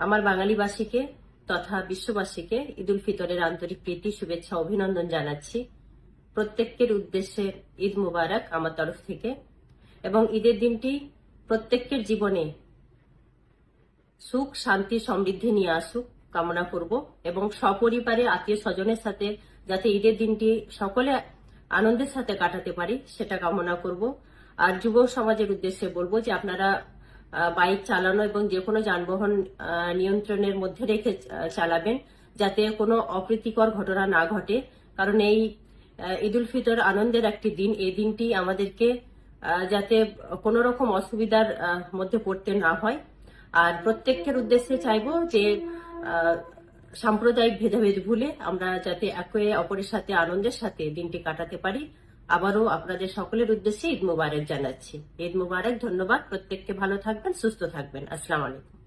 আমার বাঙালিবাসীকে তথা বিশ্ববাসীকে ঈদ উল ফিতরের আন্তরিক প্রীতি, শুভেচ্ছা, অভিনন্দন জানাচ্ছি। প্রত্যেকের উদ্দেশ্যে ঈদ মুবারক আমার তরফ থেকে। এবং ঈদের দিনটি প্রত্যেকের জীবনে সুখ, শান্তি, সমৃদ্ধি নিয়ে আসুক কামনা করব। এবং সপরিবারে আত্মীয় স্বজনের সাথে যাতে ঈদের দিনটি সকলে আনন্দের সাথে কাটাতে পারি সেটা কামনা করব। আর যুব সমাজের উদ্দেশ্যে বলবো যে আপনারা বাইক চালানো এবং যে কোনো যানবাহন নিয়ন্ত্রণের মধ্যে রেখে চালাবেন, যাতে কোনো অপ্রীতিকর ঘটনা না ঘটে। কারণ এই ঈদ উল ফিতর আনন্দের একটি দিন। এই দিনটি আমাদেরকে যাতে কোনো রকম অসুবিধার মধ্যে পড়তে না হয়। আর প্রত্যেকের উদ্দেশ্যে চাইবো যে সাম্প্রদায়িক ভেদাভেদ ভুলে আমরা যাতে একে অপরের সাথে আনন্দের সাথে দিনটি কাটাতে পারি। আবারও আপনাদের সকলের উদ্দেশ্যে ঈদ মুবারক জানাচ্ছি। ঈদ মুবারক, ধন্যবাদ। প্রত্যেককে ভালো থাকবেন, সুস্থ থাকবেন। আসসালামু আলাইকুম।